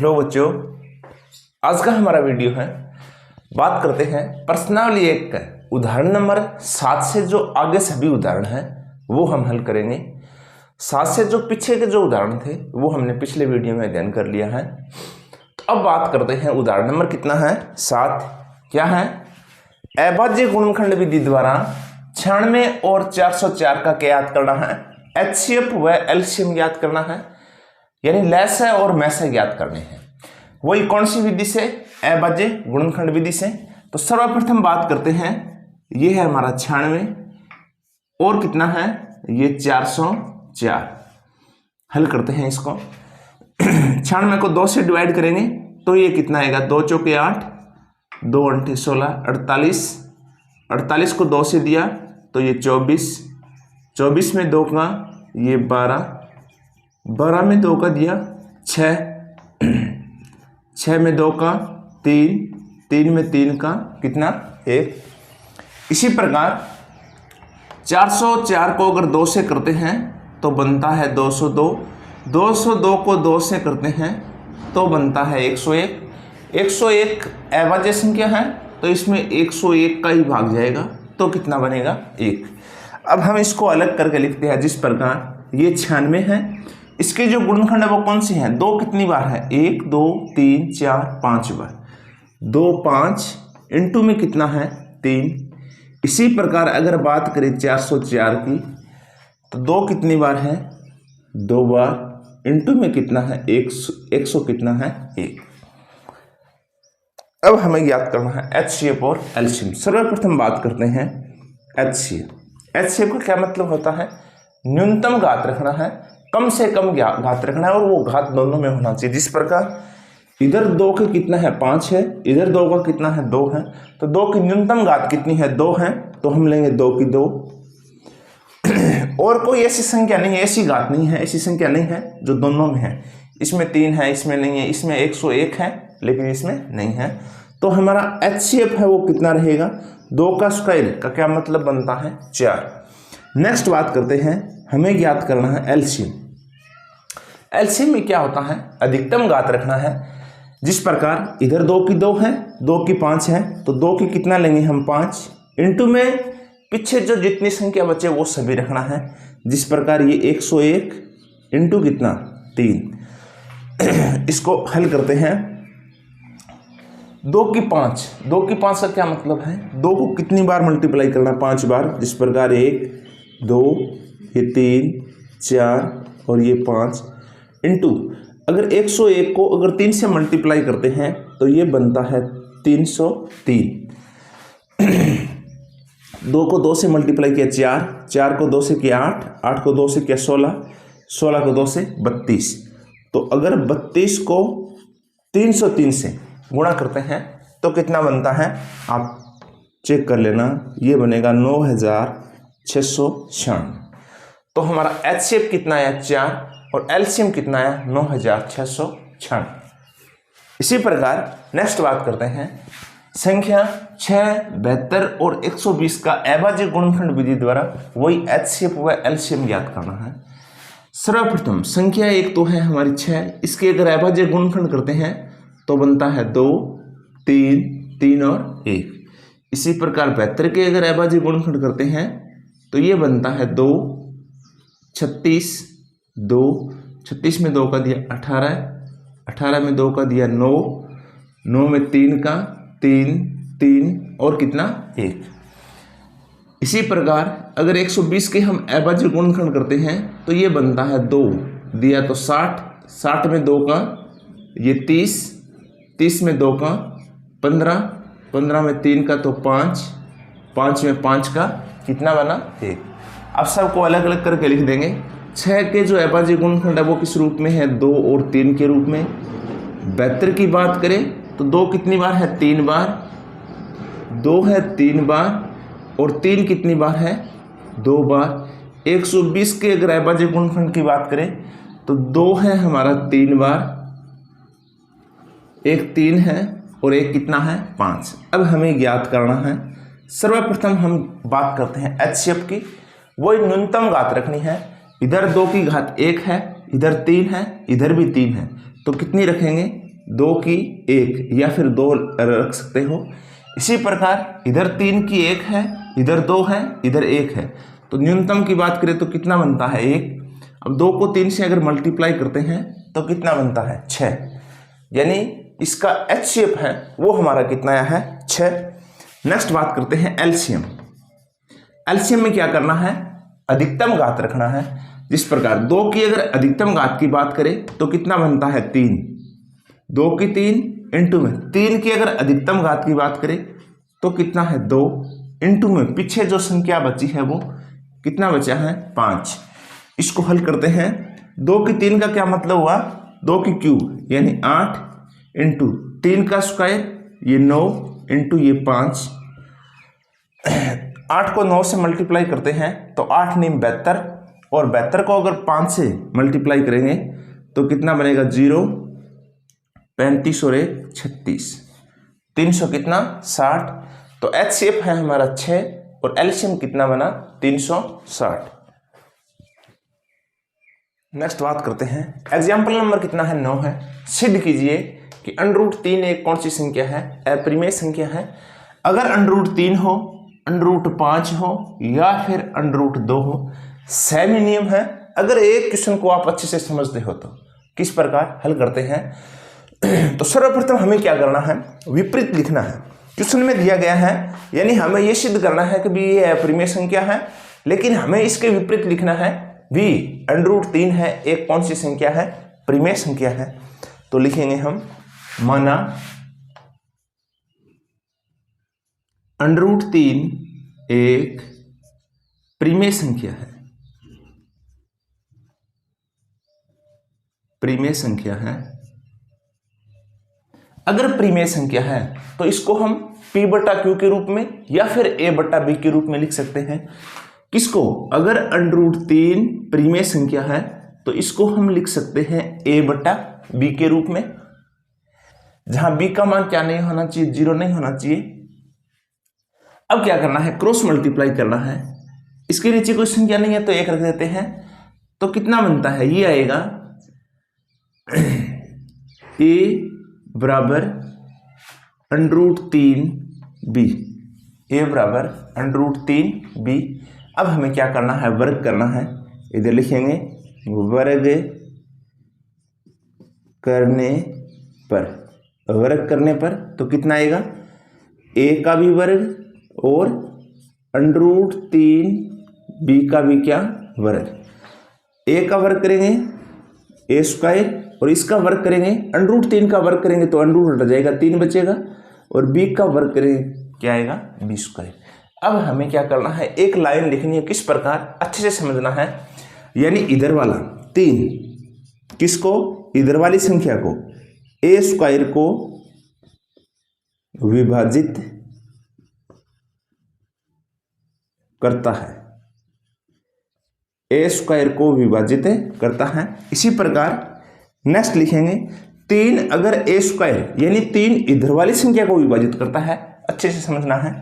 Hello बच्चों, आज का हमारा वीडियो है, बात करते हैं प्रश्नावली 1 का उदाहरण नंबर 7 से जो आगे सभी उदाहरण हैं वो हम हल करेंगे। 7 से जो पीछे के जो उदाहरण थे वो हमने पिछले वीडियो में अध्ययन कर लिया है। तो अब बात करते हैं उदाहरण नंबर कितना है 7। क्या है? अभाज्य गुणनखंड विधि द्वारा 96 और 404 का क्या याद करना है? HCF व एलसीएम याद करना है, यानी लसाअ और मैसा ज्ञात करने हैं। वही कौन सी विधि से? अभाज्य गुणनखंड विधि से। तो सर्वप्रथम बात करते हैं, ये है हमारा 96 और कितना है ये 404। हल करते हैं इसको। 96 को 2 से डिवाइड करेंगे तो ये कितना आएगा? 2 चौके 8, 2 अंठे 16, 48। 48 को 2 से दिया तो ये 24, 24 में 2 का ये 12, 12 में 2 का दिया 6, 6 में 2 का 3, 3 में 3 का कितना 1। इसी प्रकार 404 को अगर 2 से करते हैं तो बनता है 202, 202 को 2 से करते हैं तो बनता है 101। 101 अभाज्य संख्या है तो इसमें 101 का ही भाग जाएगा तो कितना बनेगा 1। अब हम इसको अलग करके लिखते हैं जिस प्रकार ये 96 है, इसके जो गुणनखंड है वो कौन सी है? 2 कितनी बार है? 1 2 3 4 5 बार। 2 5 इंटू में कितना है 3। इसी प्रकार अगर बात करें 404 की तो 2 कितनी बार है? 2 बार इंटू में कितना है 100 कितना है 1। अब हमें ज्ञात करना है HCF और एलसीएम। सर्वप्रथम बात करते हैं HCF। HCF का क्या मतलब होता है? न्यूनतम घात रखना है, कम से कम घात रखना है और वो घात दोनों में होना चाहिए। जिस प्रकार इधर 2 का कितना है 5 है, इधर 2 का कितना है 2 है, तो 2 की न्यूनतम घात कितनी है 2 है, तो हम लेंगे 2 की 2। और कोई ऐसी संख्या नहीं है, ऐसी घात नहीं है, ऐसी संख्या नहीं है जो दोनों में है। इसमें 3 है, इसमें नहीं है, इसमें 101 है लेकिन इसमें नहीं है। तो हमारा HCF है वो कितना रहेगा? 2 का स्क्वायर का क्या मतलब बनता है 4। नेक्स्ट बात करते हैं, हमें ज्ञात करना है एलसीएम। एलसीएम में क्या होता है? अधिकतम घात रखना है। जिस प्रकार इधर 2 की 2 है, 2 की 5 है, तो 2 की कितना लेंगे हम 5 इंटू में पीछे जो जितनी संख्या बचे वो सभी रखना है। जिस प्रकार ये 101 इंटू कितना 3। इसको हल करते हैं। 2 की 5, 2 की 5 का क्या मतलब है? 2 को कितनी बार मल्टीप्लाई करना? 5 बार। जिस प्रकार 1 2 ये 3 4 और ये 5 इंटू अगर 101 को अगर 3 से मल्टीप्लाई करते हैं तो ये बनता है 303। 2 को 2 से मल्टीप्लाई किया 4, 4 को 2 से किया 8, 8 को 2 से किया 16, 16 को 2 से 32। तो अगर 32 को 303 से गुणा करते हैं तो कितना बनता है? आप चेक कर लेना, ये बनेगा 9696। तो हमारा HCF कितना आया 4 और एलसीएम कितना आया 9696। इसी प्रकार नेक्स्ट बात करते हैं, संख्या 6, 72 और 120 का अभाज्य गुणनखंड विधि द्वारा वही HCF व एलसीएम ज्ञात करना है। सर्वप्रथम संख्या 1 तो है हमारी 6, इसके अगर अभाज्य गुणनखंड करते हैं तो बनता है 2 3 3 और 1। इसी प्रकार 72 के अगर अभाज्य गुणनखंड करते हैं तो ये बनता है 2 36, 2 36 में 2 का दिया 18, 18 में 2 का दिया 9, 9 में 3 का 3 3 और कितना 1। इसी प्रकार अगर 120 के हम अभाज्य गुणनखंड करते हैं तो ये बनता है 2 दिया तो 60, 60 में 2 का ये 30, 30 में 2 का 15, 15 में 3 का तो 5, 5 में 5 का कितना बना 1। अब सबको अलग अलग करके लिख देंगे। 6 के जो अभाज्य गुणनखंड है वो किस रूप में है? 2 और 3 के रूप में। 72 की बात करें तो 2 कितनी बार है? 3 बार। 2 है 3 बार और 3 कितनी बार है? 2 बार। 120 के अगर अभाज्य गुणनखंड की बात करें तो 2 है हमारा 3 बार, एक 3 है और एक कितना है 5। अब हमें ज्ञात करना है, सर्वप्रथम हम बात करते हैं HCF की। वही न्यूनतम घात रखनी है। इधर 2 की घात 1 है, इधर 3 है, इधर भी 3 है, तो कितनी रखेंगे 2 की 1 या फिर 2 रख सकते हो। इसी प्रकार इधर 3 की 1 है, इधर 2 है, इधर 1 है, तो न्यूनतम की बात करें तो कितना बनता है 1। अब 2 को 3 से अगर मल्टीप्लाई करते हैं तो कितना बनता है 6, यानी इसका एच शेप है वो हमारा कितना आया है 6। नेक्स्ट बात करते हैं एलसीएम। एलसीएम में क्या करना है, अधिकतम घात रखना है। जिस प्रकार 2 की अगर अधिकतम घात की बात करें तो कितना बनता है 3, 2 की 3 इंटू में 3 की अगर अधिकतम घात की बात करें तो कितना है 2 इंटू में पीछे जो संख्या बची है वो कितना बचा है 5। इसको हल करते हैं। 2 की 3 का क्या मतलब हुआ, 2 की क्यूब यानी 8 इंटू 3 का स्क्वायर ये 9 इंटू ये 5। 8 को 9 से मल्टीप्लाई करते हैं तो 8 9 72, और 72 को अगर 5 से मल्टीप्लाई करेंगे तो कितना बनेगा 0, 35 और 1 36, 300 कितना 60। तो एच शेप है हमारा 6 और एलसीएम कितना बना 360। नेक्स्ट बात करते हैं, एग्जाम्पल नंबर कितना है 9 है। सिद्ध कीजिए कि √3 एक कौन सी संख्या है, अपरिमेय संख्या है। अगर √3 हो, √5 हो या फिर √2 हो, सेमी नियम है। अगर एक क्वेश्चन को आप अच्छे से समझते हो तो किस प्रकार हल करते हैं। तो सर्वप्रथम हमें क्या करना है, विपरीत लिखना है। क्वेश्चन में दिया गया है, यानी हमें यह सिद्ध करना है कि भी ये अपरिमेय संख्या है, लेकिन हमें इसके विपरीत लिखना है भी √3 है एक कौन सी संख्या है, परिमेय संख्या है। तो लिखेंगे हम, माना √3 एक परिमेय संख्या है, परिमेय संख्या है। अगर परिमेय संख्या है तो इसको हम P/Q के रूप में या फिर A/B के रूप में लिख सकते हैं। किसको, अगर √3 परिमेय संख्या है तो इसको हम लिख सकते हैं A/B के रूप में, जहां B का मान क्या नहीं होना चाहिए, 0 नहीं होना चाहिए। अब क्या करना है, क्रॉस मल्टीप्लाई करना है। इसके नीचे कोई संख्या नहीं है तो 1 रख देते हैं, तो कितना बनता है, ये आएगा A बराबर √3B, A बराबर √3B। अब हमें क्या करना है, वर्ग करना है। इधर लिखेंगे वर्ग करने पर, वर्ग करने पर तो कितना आएगा, A का भी वर्ग और √3B का भी क्या वर्ग। A का वर्ग करेंगे A स्क्वायर और इसका वर्ग करेंगे, √3 का वर्ग करेंगे तो √ हट जाएगा, 3 बचेगा, और B का वर्ग करेंगे क्या आएगा B स्क्वायर। अब हमें क्या करना है, एक लाइन लिखनी है। किस प्रकार, अच्छे से समझना है। यानी इधर वाला 3 किसको, इधर वाली संख्या को A स्क्वायर को विभाजित करता है, A स्क्वायर को विभाजित करता है। इसी प्रकार नेक्स्ट लिखेंगे 3 अगर A स्क्वायर यानी 3 इधर वाली संख्या को विभाजित करता है, अच्छे से समझना है।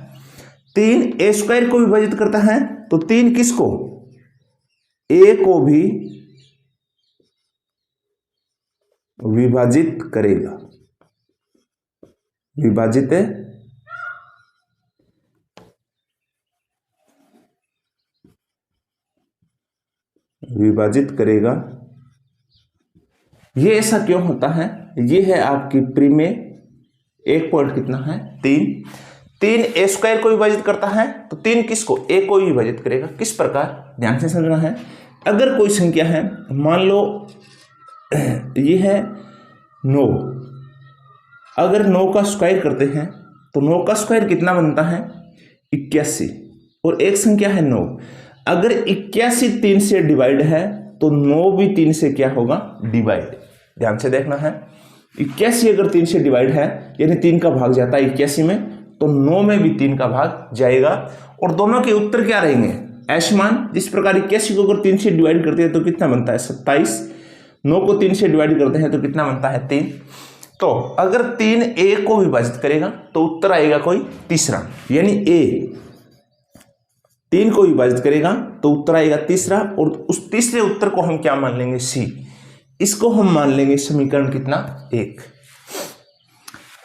3 A स्क्वायर को विभाजित करता है तो 3 किसको, A को भी विभाजित करेगा, विभाजित विभाजित करेगा। ये ऐसा क्यों होता है, ये है आपकी परिमेय। एक पॉइंट कितना है 3 A स्क्वायर को विभाजित करता है तो 3 किसको, A को विभाजित करेगा। किस प्रकार, ध्यान से समझना है। अगर कोई संख्या है, मान लो ये है 9, अगर 9 का स्क्वायर करते हैं तो 9 का स्क्वायर कितना बनता है 81, और एक संख्या है 9। अगर 81 3 से डिवाइड है तो 9 भी 3 से क्या होगा, डिवाइड। ध्यान से देखना है, 81 अगर 3 से डिवाइड है यानी 3 का भाग जाता है 81 में, तो 9 में भी 3 का भाग जाएगा, और दोनों के उत्तर क्या रहेंगे, ऐशमान। जिस प्रकार 81 को अगर 3 से डिवाइड करते हैं तो कितना बनता है 27, 9 को 3 से डिवाइड करते हैं तो कितना बनता है 3। तो अगर 3 A को विभाजित करेगा तो उत्तर आएगा कोई तीसरा, यानी A 3 को विभाजित करेगा तो उत्तर आएगा तीसरा, और उस तीसरे उत्तर को हम क्या मान लेंगे, C। इसको हम मान लेंगे समीकरण कितना 1।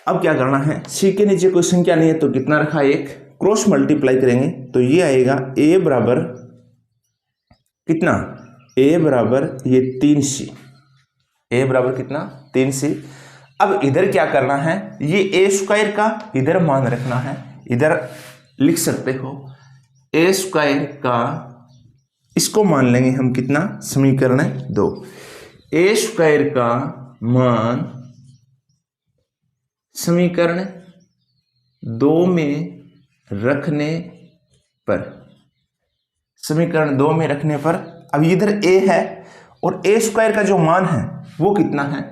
अब क्या करना है, सी के नीचे कोई संख्या नहीं है तो कितना रखा है, एक, क्रॉस मल्टीप्लाई करेंगे तो ये आएगा ए बराबर कितना, ए बराबर ये 3c, ए बराबर कितना 3c। अब इधर क्या करना है, ये ए स्क्वायर का इधर मान रखना है, इधर लिख सकते हो ए स्क्वायर का, इसको मान लेंगे हम कितना, समीकरण 2, ए स्क्वायर का मान समीकरण 2 में रखने पर, समीकरण 2 में रखने पर, अब इधर ए है और ए स्क्वायर का जो मान है वो कितना है,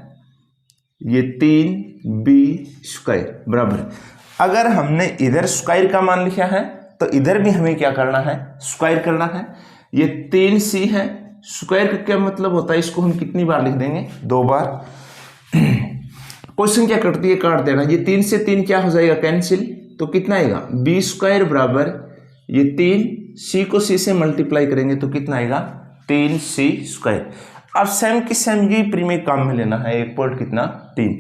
ये 3b स्क्वायर बराबर, अगर हमने इधर स्क्वायर का मान लिखा है तो इधर भी हमें क्या करना है, स्क्वायर करना है। ये 3c है, स्क्वायर का क्या मतलब होता है, इसको हम कितनी बार लिख देंगे, 2 बार। कोई संख्या कटती है काट देना, ये 3 से 3 क्या हो जाएगा, कैंसिल, तो कितना आएगा b स्क्वायर बराबर ये 3c को c से मल्टीप्लाई करेंगे तो कितना आएगा 3c स्क्वायर। अब सेम की सेम ये प्रीमे काम में लेना है, एक पॉइंट कितना 3।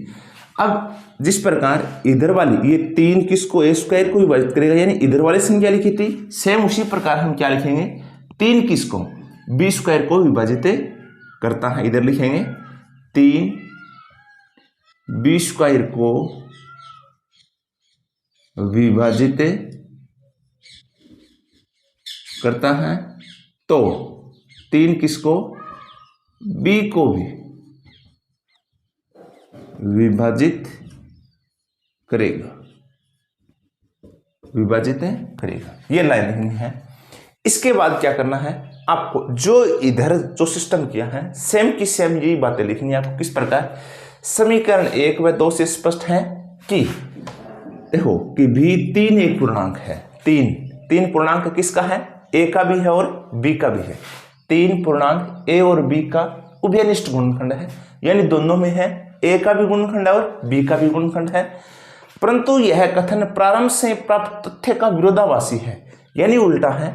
अब जिस प्रकार इधर वाली ये 3 किसको, ए स्क्वायर को विभाजित करेगा, यानी इधर वाली संख्या लिखी थी, सेम उसी प्रकार हम क्या लिखेंगे, 3 किसको, b स्क्वायर को विभाजित करता है, इधर लिखेंगे 3 b स्क्वायर को विभाजित करता है, तो 3 किसको, b को भी विभाजित करेगा, विभाजित करेगा, ये लाइन लिखनी है। इसके बाद क्या करना है, आपको जो इधर जो सिस्टम किया है सेम की सेम यही बातें लिखनी है आपको। किस प्रकार, समीकरण 1 व 2 से स्पष्ट है कि देखो कि भी 3 एक पूर्णांक है, 3 पूर्णांक किसका है, ए का भी है और बी का भी है। 3 पूर्णांक ए और बी का उभयनिष्ठ गुणनखंड है, यानी दोनों में है, ए का भी गुणनखंड है और बी का भी गुणनखंड है। परंतु यह कथन प्रारंभ से प्राप्त तथ्य का विरोधाभासी है, यानी उल्टा है।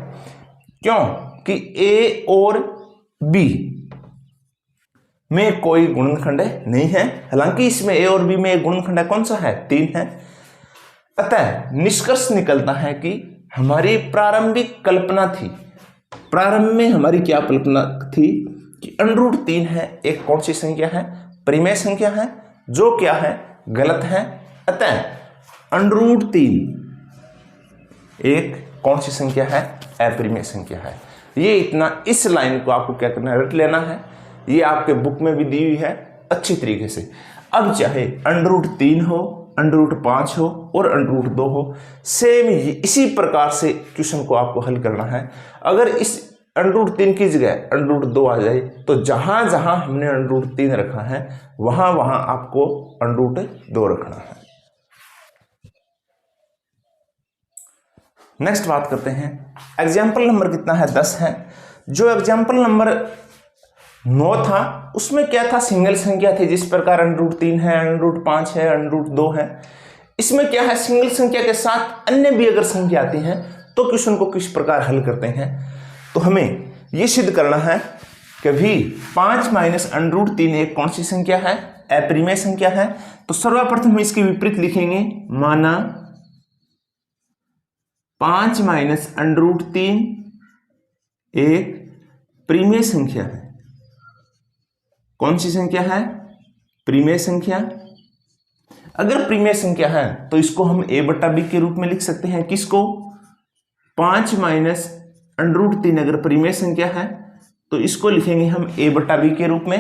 क्यों कि ए और बी में कोई गुणनखंड नहीं है, हालांकि इसमें ए और बी में एक गुणनखंड है, कौन सा है, 3 है। अतः निष्कर्ष निकलता है कि हमारी प्रारंभिक कल्पना थी, प्रारंभ में हमारी क्या कल्पना थी कि √3 है, एक कौन सी संख्या है, परिमेय संख्या है, जो क्या है, गलत है। अतः √3 एक कौन सी संख्या है, अपरिमेय संख्या है। ये इतना, इस लाइन को आपको क्या करना है, रट लेना है, ये आपके बुक में भी दी हुई है अच्छी तरीके से। अब चाहे √3 हो, √5 हो और √2 हो, सेम इसी प्रकार से क्वेश्चन को आपको हल करना है। अगर इस √3 की जगह √2 आ जाए तो जहां जहां हमने √3 रखा है वहां वहां आपको √2 रखना है। नेक्स्ट बात करते हैं, एग्जाम्पल नंबर कितना है, 10 है। जो एग्जाम्पल नंबर 9 था उसमें क्या था, सिंगल संख्या थी, जिस प्रकार √3 है, √5 है, √2 है। इसमें क्या है, सिंगल संख्या के साथ अन्य भी अगर संख्या आती है तो क्वेश्चन को किस प्रकार हल करते हैं। तो हमें यह सिद्ध करना है कि भी 5 माइनस √3 एक कौन सी संख्या है, अपरिमेय संख्या है। तो सर्वप्रथम हम इसके विपरीत लिखेंगे, माना 5 माइनस √3 एक परिमेय संख्या है। कौन सी संख्या है, परिमेय संख्या। अगर परिमेय संख्या है तो इसको हम a बटा b के रूप में लिख सकते हैं। किसको, 5 माइनस √3 अगर परिमेय संख्या है तो इसको लिखेंगे हम a बटा b के रूप में।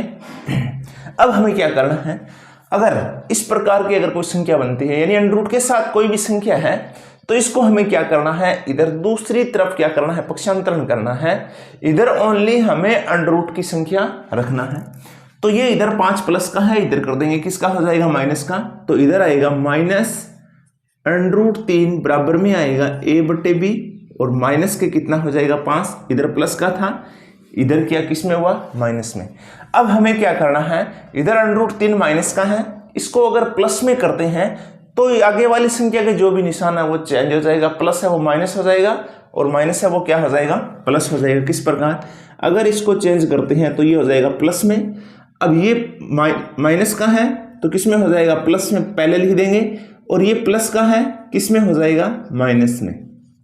अब हमें क्या करना है, अगर इस प्रकार की अगर कोई संख्या बनती है, यानी √ के साथ कोई भी संख्या है, तो इसको हमें क्या करना है, इधर दूसरी तरफ क्या करना है, पक्षांतरण करना है। इधर ओनली हमें √ की संख्या रखना है। तो ये इधर 5 प्लस का है, इधर कर देंगे किसका हो जाएगा, माइनस का। तो इधर आएगा माइनस √3 बराबर में आएगा a बटे b, और माइनस के कितना हो जाएगा 5, इधर प्लस का था, इधर क्या किस में हुआ, माइनस में। अब हमें क्या करना है, इधर √3 माइनस का है, इसको अगर प्लस में करते हैं तो आगे वाली संख्या के जो भी निशान है वो चेंज हो जाएगा, प्लस है वो माइनस हो जाएगा और माइनस है वो क्या हो जाएगा, प्लस हो जाएगा। किस प्रकार, अगर इसको चेंज करते हैं तो ये हो जाएगा प्लस में। अब ये माइनस का है तो किस में हो जाएगा, प्लस में पहले लिख देंगे, और ये प्लस का है किस में हो जाएगा, माइनस में,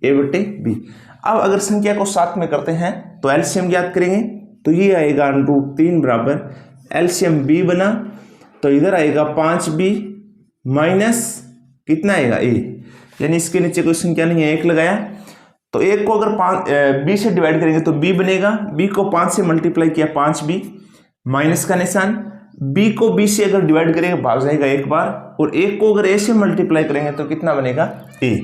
a बटे बी। अब अगर संख्या को साथ में करते हैं तो एलसीएम ज्ञात करेंगे, तो ये आएगा √3 बराबर एलसीएम b बना, तो इधर आएगा 5b माइनस कितना आएगा a, यानी इसके नीचे कोई संख्या नहीं है, 1 लगाया, तो 1 को अगर b से डिवाइड करेंगे तो b बनेगा, b को 5 से मल्टीप्लाई किया 5b, माइनस का निशान, b को b से अगर डिवाइड करेंगे भाग जाएगा एक बार, और 1 को अगर a से मल्टीप्लाई करेंगे तो कितना बनेगा, a।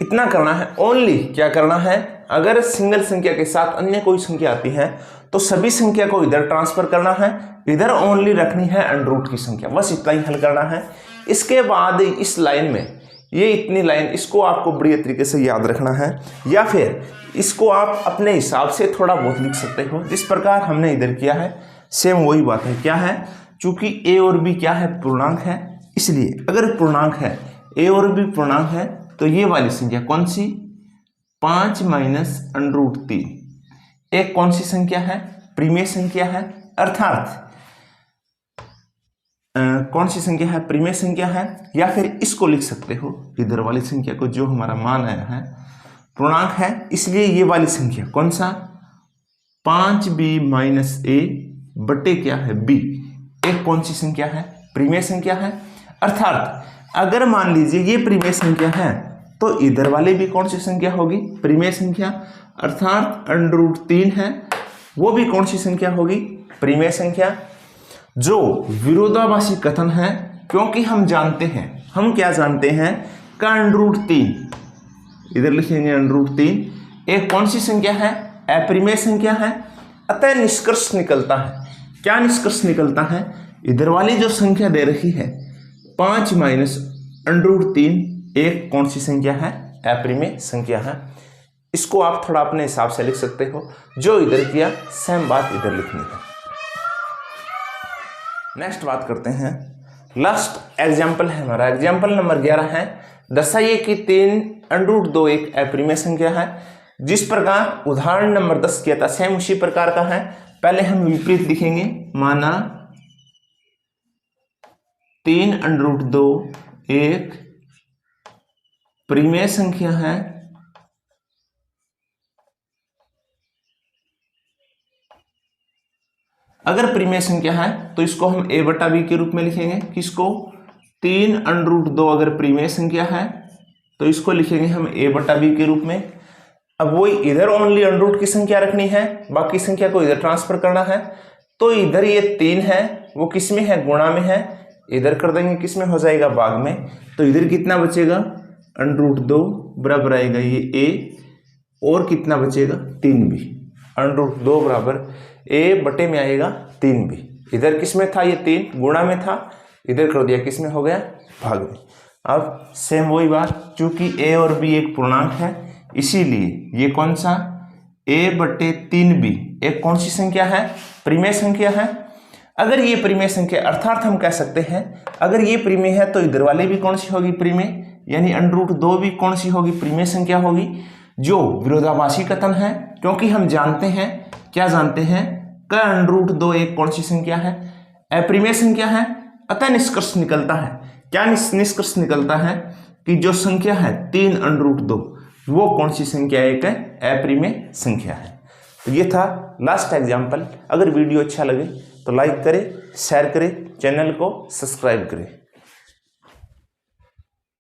इतना करना है, ओनली क्या करना है, अगर सिंगल संख्या के साथ अन्य कोई संख्या आती है तो सभी संख्या को इधर ट्रांसफर करना है, इधर ओनली रखनी है अंडर की संख्या, बस इतना ही हल करना है। इसके बाद इस लाइन में ये इतनी लाइन, इसको आपको बढ़िया तरीके से याद रखना है, या फिर इसको आप अपने हिसाब से थोड़ा बहुत लिख सकते हो, जिस प्रकार हमने इधर किया है सेम वही बात है। क्या है, चूंकि a और b क्या है, पूर्णांक है, इसलिए अगर पूर्णांक है a और b पूर्णांक है तो ये वाली संख्या कौन सी, 5 माइनस √3 एक कौन सी संख्या है, प्रीमेय संख्या है, अर्थात कौन सी संख्या है, प्रीमेय संख्या है, या फिर इसको लिख सकते हो इधर वाली संख्या को, जो हमारा मान आया है पूर्णांक है, इसलिए ये वाली संख्या कौन सा, 5b माइनस a बटे क्या है b, एक कौन सी संख्या है, प्रीमेय संख्या है। अर्थात अगर मान लीजिए ये प्रीमेय संख्या है तो इधर वाले भी कौन सी संख्या होगी, प्रीमेय संख्या, अर्थात √3 है, वो भी कौन सी संख्या होगी, प्रीमेय संख्या। जो विरोधाभासी कथन है, क्योंकि हम जानते हैं, हम क्या जानते हैं का √3, इधर लिखेंगे √3 एक कौन सी संख्या है, अप्रीमेय संख्या है। अतः निष्कर्ष निकलता है, क्या निष्कर्ष निकलता है, इधर वाली जो संख्या दे रही है 5 माइनस √3 एक कौन सी संख्या है, अप्रीमेय संख्या है। इसको आप थोड़ा अपने हिसाब से लिख सकते हो, जो इधर किया सेम बात इधर लिखनी है। नेक्स्ट बात करते हैं, लास्ट एग्जाम्पल है हमारा, एग्जाम्पल नंबर 11 है, दर्शाइए कि 3√2 एक अप्रीमेय संख्या है। जिस प्रकार उदाहरण नंबर 10 किया था सेम उसी प्रकार का है। पहले हम विपरीत लिखेंगे, माना 3√2 एक प्रीमेय संख्या है, अगर प्रीमेय संख्या है तो इसको हम a बटा b के रूप में लिखेंगे। किसको, 3√2 अगर प्रीमेय संख्या है तो इसको लिखेंगे हम a बटा b के रूप में। अब वही इधर ओनली अंडर की संख्या रखनी है, बाकी संख्या को इधर ट्रांसफर करना है, तो इधर ये 3 है, वो किस में है, गुणा में है, इधर कर देंगे किस में हो जाएगा, भाग में, तो इधर कितना बचेगा, √2 बराबर आएगा ये a, और कितना बचेगा, 3b, √2 बराबर a बटे में आएगा 3b। इधर किस में था, ये 3 गुणा में था, इधर कर दिया किस में हो गया, भाग में। अब सेम वही बात, चूंकि a और b एक पूर्णांक है, इसीलिए ये कौन सा, a बटे 3b एक कौन सी संख्या है, प्रीमेय संख्या है। अगर ये प्रीमेय संख्या, अर्थात हम कह सकते हैं अगर ये प्रीमेय है तो इधर वाले भी कौन सी होगी, प्रीमेय, यानी √2 भी कौन सी होगी, प्रीमेय संख्या होगी। जो विरोधाभासी कथन है, क्योंकि हम जानते हैं, क्या जानते हैं का √2 एक कौन सी संख्या है, अप्रीमेय संख्या है। अतः निष्कर्ष निकलता है, क्या निष्कर्ष निकलता है कि जो संख्या है 3√2 वो कौन सी संख्या, एक है अप्रीमेय संख्या है। तो ये था लास्ट एग्जाम्पल। अगर वीडियो अच्छा लगे तो लाइक करें, शेयर करें, चैनल को सब्सक्राइब करें।